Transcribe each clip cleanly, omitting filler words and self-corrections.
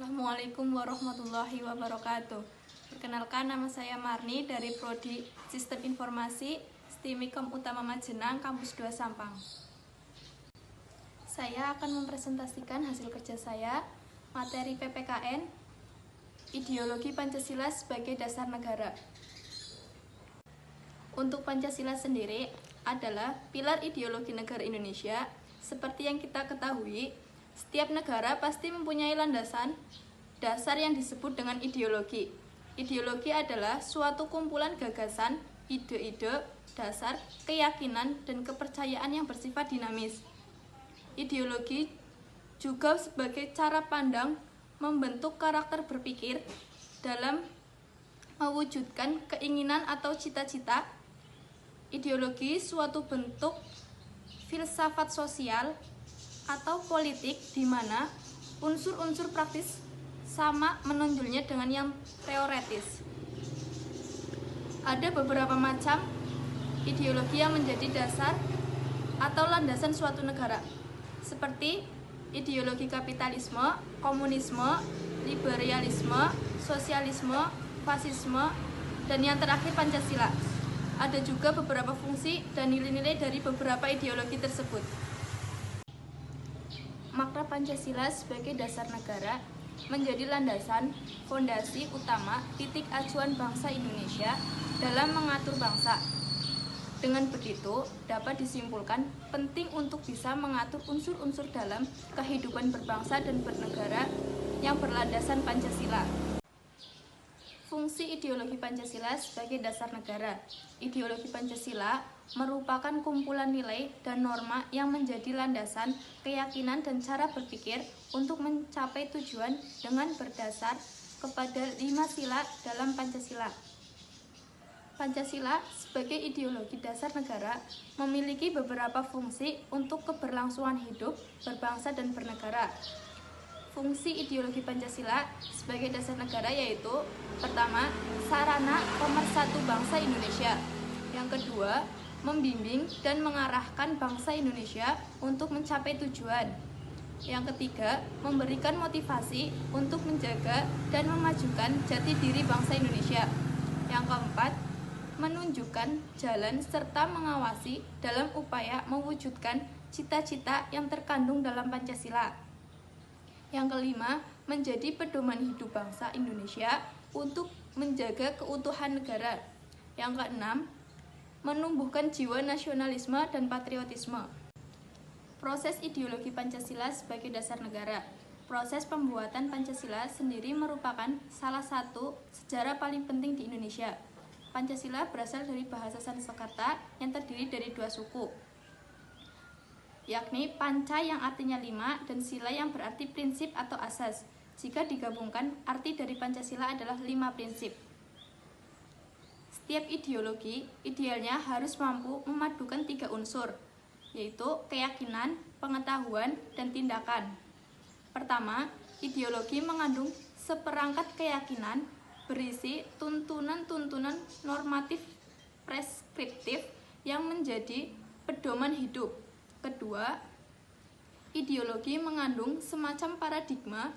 Assalamualaikum warahmatullahi wabarakatuh. Perkenalkan, nama saya Marni dari Prodi Sistem Informasi STIMIKOM Utama Majenang, Kampus 2 Sampang. Saya akan mempresentasikan hasil kerja saya, materi PPKN, Ideologi Pancasila sebagai Dasar Negara. Untuk Pancasila sendiri adalah pilar ideologi negara Indonesia. Seperti yang kita ketahui, setiap negara pasti mempunyai landasan dasar yang disebut dengan ideologi. Ideologi adalah suatu kumpulan gagasan, ide-ide, dasar, keyakinan, dan kepercayaan yang bersifat dinamis. Ideologi juga sebagai cara pandang membentuk karakter berpikir dalam mewujudkan keinginan atau cita-cita. Ideologi suatu bentuk filsafat sosial atau politik di mana unsur-unsur praktis sama menonjolnya dengan yang teoretis. Ada beberapa macam ideologi yang menjadi dasar atau landasan suatu negara, seperti ideologi kapitalisme, komunisme, liberalisme, sosialisme, fasisme, dan yang terakhir Pancasila. Ada juga beberapa fungsi dan nilai-nilai dari beberapa ideologi tersebut. Makna Pancasila sebagai dasar negara menjadi landasan, fondasi utama, titik acuan bangsa Indonesia dalam mengatur bangsa. Dengan begitu, dapat disimpulkan penting untuk bisa mengatur unsur-unsur dalam kehidupan berbangsa dan bernegara yang berlandasan Pancasila. Fungsi ideologi Pancasila sebagai dasar negara. Ideologi Pancasila merupakan kumpulan nilai dan norma yang menjadi landasan, keyakinan, dan cara berpikir untuk mencapai tujuan dengan berdasar kepada 5 sila dalam Pancasila. Pancasila sebagai ideologi dasar negara memiliki beberapa fungsi untuk keberlangsungan hidup, berbangsa, dan bernegara. Fungsi ideologi Pancasila sebagai dasar negara yaitu: pertama, sarana pemersatu bangsa Indonesia. Yang kedua, membimbing dan mengarahkan bangsa Indonesia untuk mencapai tujuan. Yang ketiga, memberikan motivasi untuk menjaga dan memajukan jati diri bangsa Indonesia. Yang keempat, menunjukkan jalan serta mengawasi dalam upaya mewujudkan cita-cita yang terkandung dalam Pancasila. Yang kelima, menjadi pedoman hidup bangsa Indonesia untuk menjaga keutuhan negara. Yang keenam, menumbuhkan jiwa nasionalisme dan patriotisme. Proses ideologi Pancasila sebagai dasar negara. Proses pembuatan Pancasila sendiri merupakan salah satu sejarah paling penting di Indonesia. Pancasila berasal dari bahasa Sanskerta yang terdiri dari 2 suku, yakni panca yang artinya 5 dan sila yang berarti prinsip atau asas. Jika digabungkan, arti dari Pancasila adalah 5 prinsip. Setiap ideologi idealnya harus mampu memadukan 3 unsur, yaitu keyakinan, pengetahuan, dan tindakan. Pertama, ideologi mengandung seperangkat keyakinan berisi tuntunan-tuntunan normatif preskriptif yang menjadi pedoman hidup. Kedua, ideologi mengandung semacam paradigma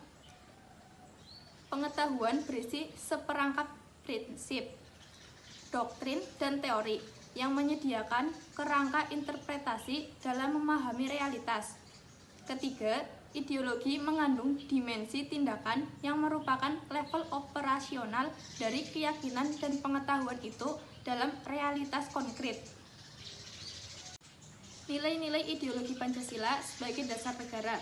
pengetahuan berisi seperangkat prinsip, doktrin, dan teori yang menyediakan kerangka interpretasi dalam memahami realitas. Ketiga, ideologi mengandung dimensi tindakan yang merupakan level operasional dari keyakinan dan pengetahuan itu dalam realitas konkret. Nilai-nilai ideologi Pancasila sebagai dasar negara.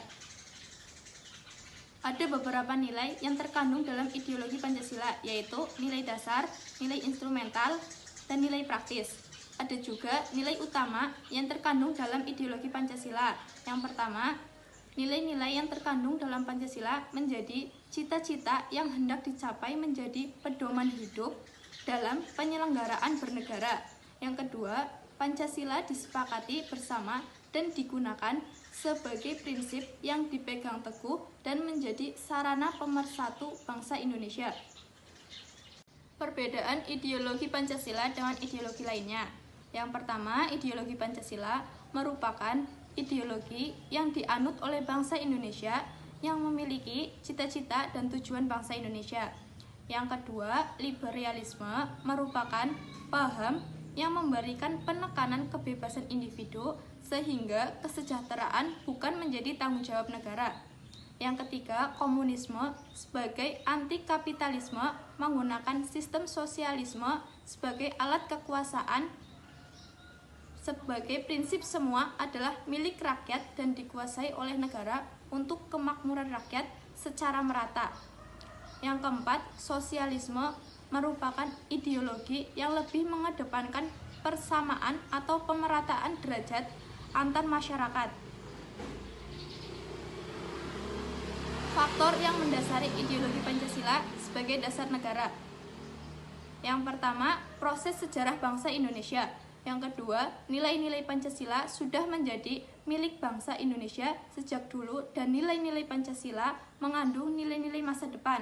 Ada beberapa nilai yang terkandung dalam ideologi Pancasila, yaitu nilai dasar, nilai instrumental, dan nilai praktis. Ada juga nilai utama yang terkandung dalam ideologi Pancasila. Yang pertama, nilai-nilai yang terkandung dalam Pancasila menjadi cita-cita yang hendak dicapai menjadi pedoman hidup dalam penyelenggaraan bernegara. Yang kedua, Pancasila disepakati bersama dan digunakan sebagai prinsip yang dipegang teguh dan menjadi sarana pemersatu bangsa Indonesia. Perbedaan ideologi Pancasila dengan ideologi lainnya. Yang pertama, ideologi Pancasila merupakan ideologi yang dianut oleh bangsa Indonesia yang memiliki cita-cita dan tujuan bangsa Indonesia. Yang kedua, liberalisme merupakan paham yang memberikan penekanan kebebasan individu sehingga kesejahteraan bukan menjadi tanggung jawab negara. Yang ketiga, komunisme sebagai anti-kapitalisme menggunakan sistem sosialisme sebagai alat kekuasaan sebagai prinsip semua adalah milik rakyat dan dikuasai oleh negara untuk kemakmuran rakyat secara merata. Yang keempat, sosialisme merupakan ideologi yang lebih mengedepankan persamaan atau pemerataan derajat antar masyarakat. Faktor yang mendasari ideologi Pancasila sebagai dasar negara. Yang pertama, proses sejarah bangsa Indonesia. Yang kedua, nilai-nilai Pancasila sudah menjadi milik bangsa Indonesia sejak dulu dan nilai-nilai Pancasila mengandung nilai-nilai masa depan.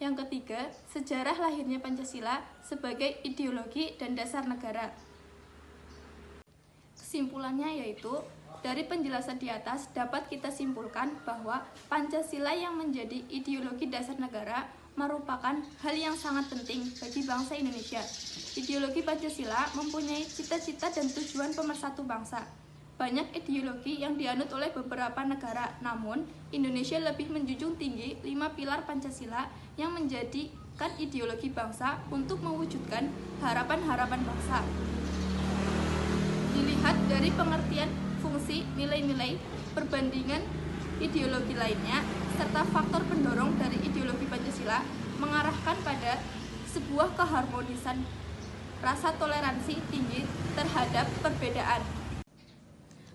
Yang ketiga, sejarah lahirnya Pancasila sebagai ideologi dan dasar negara. Kesimpulannya yaitu, dari penjelasan di atas dapat kita simpulkan bahwa Pancasila yang menjadi ideologi dasar negara merupakan hal yang sangat penting bagi bangsa Indonesia. Ideologi Pancasila mempunyai cita-cita dan tujuan pemersatu bangsa. Banyak ideologi yang dianut oleh beberapa negara, namun Indonesia lebih menjunjung tinggi 5 pilar Pancasila yang menjadikan ideologi bangsa untuk mewujudkan harapan-harapan bangsa. Dilihat dari pengertian fungsi, nilai-nilai, perbandingan ideologi lainnya, serta faktor pendorong dari ideologi Pancasila mengarahkan pada sebuah keharmonisan rasa toleransi tinggi terhadap perbedaan.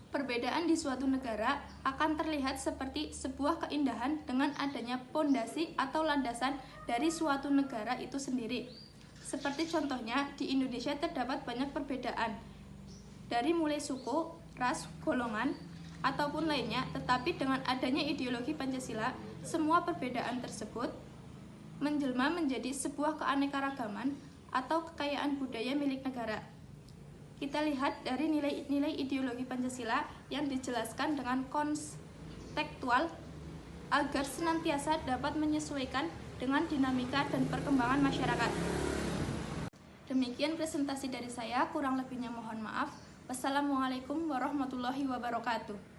Perbedaan di suatu negara akan terlihat seperti sebuah keindahan dengan adanya pondasi atau landasan dari suatu negara itu sendiri. Seperti contohnya, di Indonesia terdapat banyak perbedaan, dari mulai suku, ras, golongan, ataupun lainnya, tetapi dengan adanya ideologi Pancasila, semua perbedaan tersebut menjelma menjadi sebuah keanekaragaman atau kekayaan budaya milik negara. Kita lihat dari nilai-nilai ideologi Pancasila yang dijelaskan dengan kontekstual agar senantiasa dapat menyesuaikan dengan dinamika dan perkembangan masyarakat. Demikian presentasi dari saya, kurang lebihnya mohon maaf. Wassalamualaikum warahmatullahi wabarakatuh.